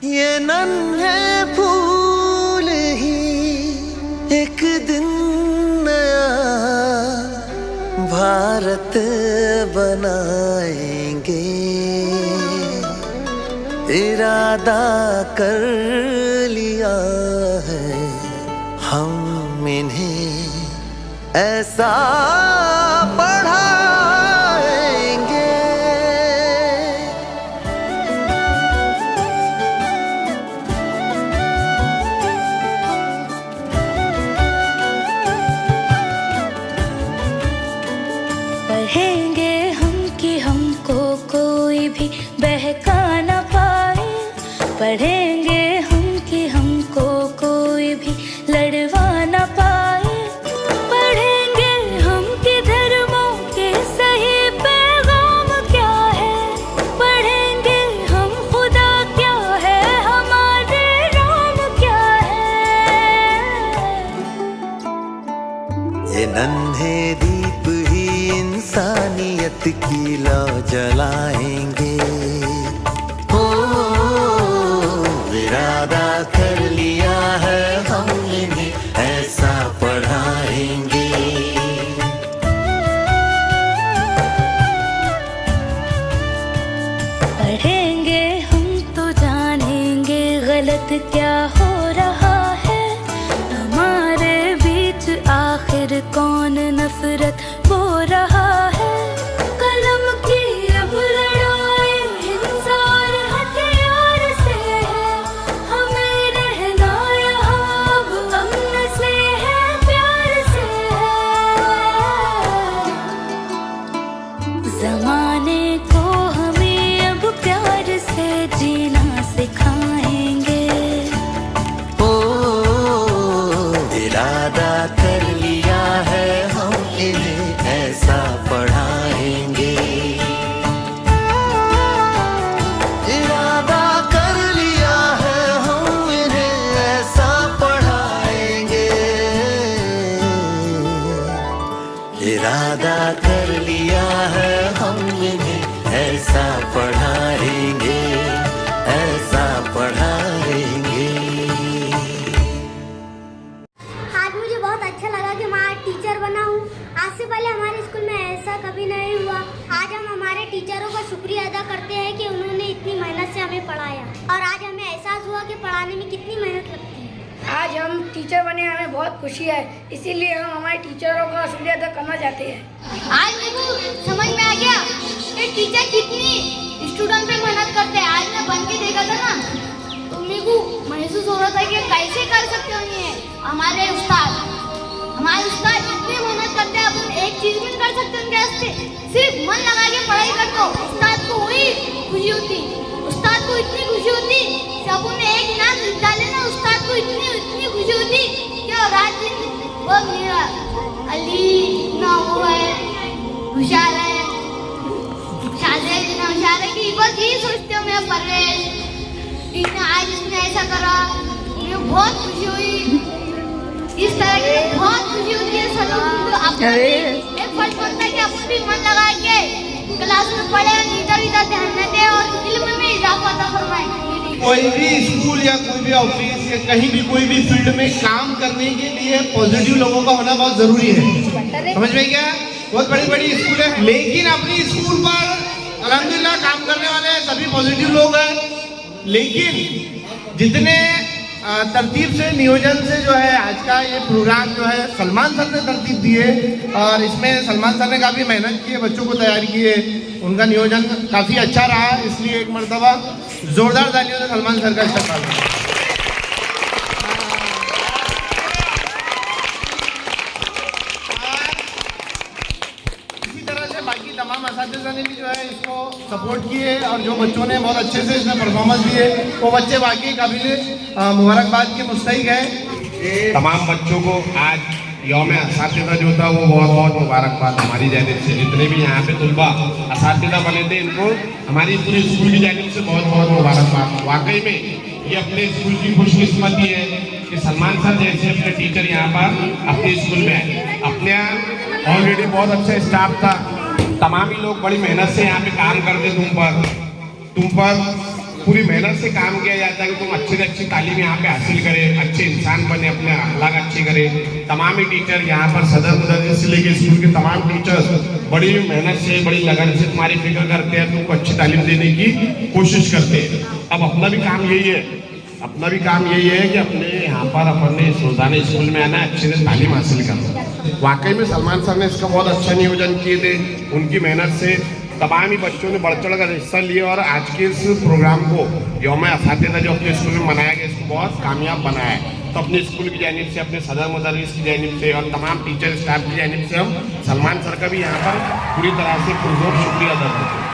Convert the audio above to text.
ये नन्हे फूल ही एक दिन नया भारत बनाएंगे। इरादा कर लिया है हम इन्हें ऐसा पढ़ाएंगे। पढ़ेंगे हम कि हमको कोई भी बहका न पाए। पढ़ेंगे हम कि हमको कोई भी लड़वा न पाए। पढ़ेंगे हम कि धर्मों के सही पैगाम क्या है। पढ़ेंगे हम खुदा क्या है, हमारे राम क्या है। ये नन्हे दीप ही इंसानियत की लौ जलाएंगे। हो इरादा कर लिया है हम इन्हें ऐसा पढ़ाएंगे। पढ़ेंगे हम तो जानेंगे गलत क्या हो रहा है। हमारे बीच आखिर कौन नफरत बो रहा है। कलम की अब लड़ाई हिंसा और हथियार से है। हमें रहना यहाँ अब अमन से है, प्यार से है। ज़माने को हमें अब प्यार से जीना सिखाएंगे। ओ इरादा कर लिया है हम इन्हें ऐसा पढ़ाएंगे। इरादा कर लिया है हम इन्हें ऐसा पढ़ाएंगे। इरादा कर लिया है हम इन्हें ऐसा पढ़ाएंगे, ऐसा पढ़ाएंगे। आज मुझे बहुत अच्छा लगा कि मैं आज टीचर बना हूँ। आज से पहले हमारे स्कूल में ऐसा कभी नहीं हुआ। आज हम हमारे टीचरों का शुक्रिया अदा करते हैं कि उन्होंने इतनी मेहनत से हमें पढ़ाया और आज हमें एहसास हुआ कि पढ़ाने में कितनी मेहनत लगती है। आज हम टीचर बने, हमें बहुत खुशी है, इसीलिए हम हमारे टीचरों का शुक्रिया अदा करना चाहते हैं। आज मेरे को समझ में आ गया कि टीचर कितनी स्टूडेंट पे मेहनत करते हैं। आज मैं बन के देखा था ना, तो मेरे को महसूस हो रहा था कि कैसे कर सकते होंगे हमारे उस्ताद इतनी मेहनत करते हैं। अपन एक चीज भी कर सकते हैं उनके वास्ते, सिर्फ मन लगा के पढ़ाई कर दो। उस्ताद को वही खुशी होती, उस्ताद को इतनी खुशी होती कि अपन ने एक इनाम डाले ना, उस्ताद को इतनी खुशी होती कि रात दिन वो मेरा अली ना वो है होशियार है, इतना होशियार है कि बस यही सोचते हो मैं परवेज आज इसने ऐसा करा। मुझे बहुत खुशी हुई, इस तरह की बहुत खुशी होती है। सब लोग एक फर्ज बनता है कि अपन भी मन लगा के क्लास में पढ़े, इधर ध्यान न दे और इल्म में इजाफा फरमाए। कोई भी स्कूल या कोई भी ऑफिस या कहीं भी कोई भी फील्ड में काम करने के लिए पॉजिटिव लोगों का होना बहुत जरूरी है। समझ में क्या? बहुत बड़ी बड़ी स्कूल है, लेकिन अपनी स्कूल पर अल्हम्दुलिल्लाह काम करने वाले सभी पॉजिटिव लोग हैं। लेकिन जितने तरतीब से नियोजन से जो है आज का ये प्रोग्राम जो है सलमान सर ने तरतीब दी है और इसमें सलमान सर ने काफ़ी मेहनत की है, बच्चों को तैयार की है, उनका नियोजन काफ़ी अच्छा रहा। इसलिए एक मरतबा जोरदार तालियों से सलमान सर का इस्तेमाल। इसी तरह से बाकी तमाम असातिज़ा ने भी जो है इसको सपोर्ट किए और जो बच्चों ने बहुत अच्छे से इसमें परफॉर्मेंस दिए वो बच्चे बाकी काबिल मुबारकबाद के मुस्तहिक हैं। तमाम बच्चों को आज यौम असातिज़ा जो था वो बहुत बहुत मुबारकबाद हमारी जानिब से। जितने भी यहाँ पे तुलबा असातिज़ा बने थे इनको हमारी पूरी स्कूल की जानिब से बहुत बहुत मुबारकबाद। वाकई में ये अपने स्कूल की खुशकिस्मती है कि सलमान सर जैसे अपने टीचर यहाँ पर अपने स्कूल में आए। अपने ऑलरेडी बहुत अच्छा स्टाफ था, तमाम ही लोग बड़ी मेहनत से यहाँ पे काम करते तुम पर पूरी मेहनत से काम किया जाता है कि तुम अच्छे से अच्छी तालीम यहाँ पे हासिल करें, अच्छे इंसान बने, अपने अखलाक अच्छे करें। तमाम ही टीचर यहाँ पर सदर मुदर्रिस से लेके स्कूल के तमाम टीचर्स बड़ी मेहनत से, बड़ी लगन से तुम्हारी फिक्र करते हैं, तुमको अच्छी तालीम देने की कोशिश करते हैं। अब अपना भी काम यही है, अपना भी काम यही है कि अपने यहाँ पर अपने रोजाना स्कूल में आना, अच्छे से तालीम हासिल करना। वाकई में सलमान सर ने इसका बहुत अच्छा नियोजन किए थे। उनकी मेहनत से तमाम ही बच्चों ने बढ़ चढ़ कर हिस्सा लिया और आज के इस प्रोग्राम को यौम असातिज़ा जो अपने स्कूल में मनाया गया, इसको बहुत कामयाब बनाया है। तो अपने स्कूल की जानिब से, अपने सदर मुदर्रिस की जानिब से और तमाम टीचर स्टाफ की जानिब से हम सलमान सर का भी यहाँ पर पूरी तरह से पुरजोर शुक्रिया अदा करते हैं।